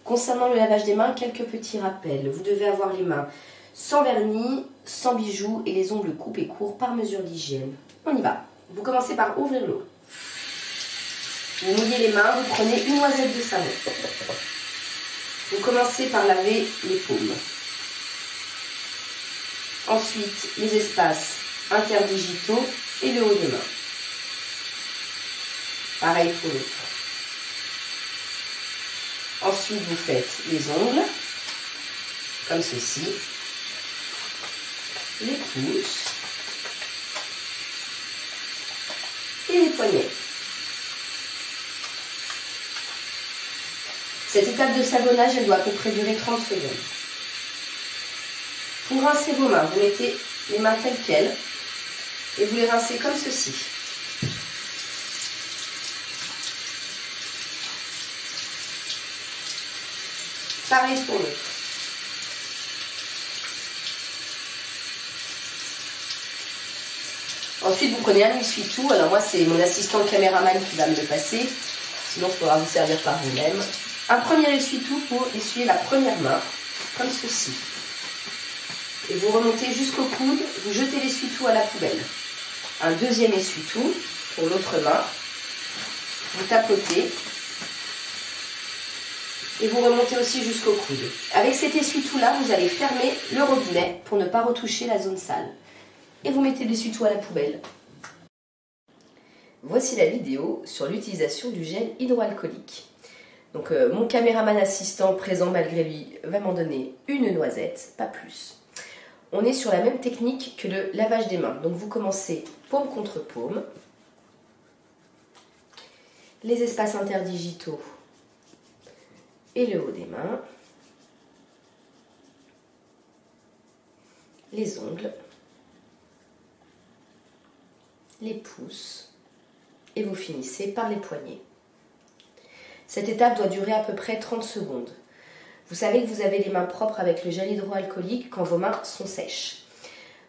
Concernant le lavage des mains, quelques petits rappels. Vous devez avoir les mains sans vernis, sans bijoux et les ongles coupés courts par mesure d'hygiène. On y va. Vous commencez par ouvrir l'eau. Vous mouillez les mains, vous prenez une noisette de savon. Vous commencez par laver les paumes. Ensuite, les espaces interdigitaux et le haut des mains. Pareil pour l'autre. Ensuite, vous faites les ongles, comme ceci, les pouces et les poignets. Cette étape de savonnage, elle doit à peu près durer 30 secondes. Pour rincer vos mains, vous mettez les mains telles quelles et vous les rincez comme ceci. Pareil pour l'autre. Ensuite, vous prenez un essuie-tout. Alors moi, c'est mon assistant caméraman qui va me le passer. Sinon, il faudra vous servir par vous-même. Un premier essuie-tout pour essuyer la première main, comme ceci. Et vous remontez jusqu'au coude, vous jetez l'essuie-tout à la poubelle. Un deuxième essuie-tout pour l'autre main. Vous tapotez. Et vous remontez aussi jusqu'au coude. Avec cet essuie-tout-là, vous allez fermer le robinet pour ne pas retoucher la zone sale. Et vous mettez l'essuie-tout à la poubelle. Voici la vidéo sur l'utilisation du gel hydroalcoolique. Donc mon caméraman assistant présent malgré lui va m'en donner une noisette, pas plus. On est sur la même technique que le lavage des mains. Donc vous commencez paume contre paume. Les espaces interdigitaux et le haut des mains, les ongles, les pouces et vous finissez par les poignets. Cette étape doit durer à peu près 30 secondes. Vous savez que vous avez les mains propres avec le gel hydroalcoolique quand vos mains sont sèches.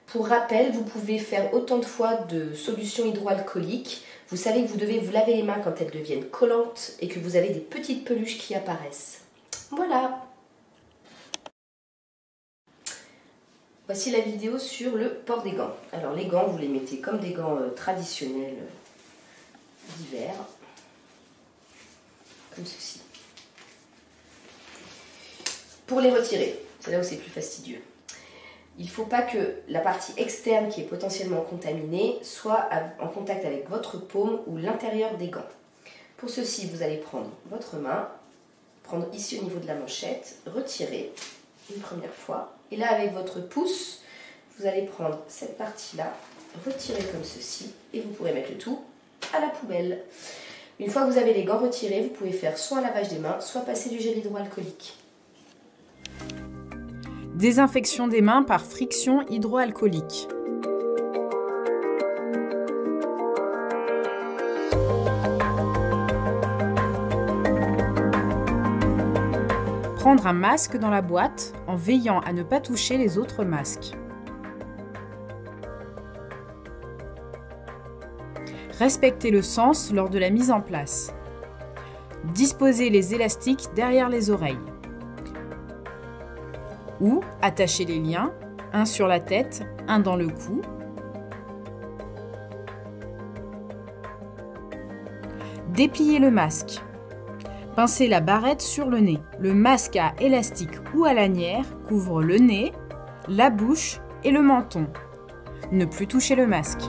Pour rappel, vous pouvez faire autant de fois de solution hydroalcoolique. Vous savez que vous devez vous laver les mains quand elles deviennent collantes et que vous avez des petites peluches qui apparaissent. Voilà. Voici la vidéo sur le port des gants. Alors les gants, vous les mettez comme des gants traditionnels d'hiver. Comme ceci. Pour les retirer, c'est là où c'est plus fastidieux. Il ne faut pas que la partie externe qui est potentiellement contaminée soit en contact avec votre paume ou l'intérieur des gants. Pour ceci, vous allez prendre votre main, prendre ici au niveau de la manchette, retirer une première fois. Et là, avec votre pouce, vous allez prendre cette partie-là, retirer comme ceci, et vous pourrez mettre le tout à la poubelle. Une fois que vous avez les gants retirés, vous pouvez faire soit un lavage des mains, soit passer du gel hydroalcoolique. Désinfection des mains par friction hydroalcoolique. Prendre un masque dans la boîte en veillant à ne pas toucher les autres masques. Respecter le sens lors de la mise en place. Disposer les élastiques derrière les oreilles. Ou attacher les liens, un sur la tête, un dans le cou. Déplier le masque. Pincer la barrette sur le nez. Le masque à élastique ou à lanière couvre le nez, la bouche et le menton. Ne plus toucher le masque.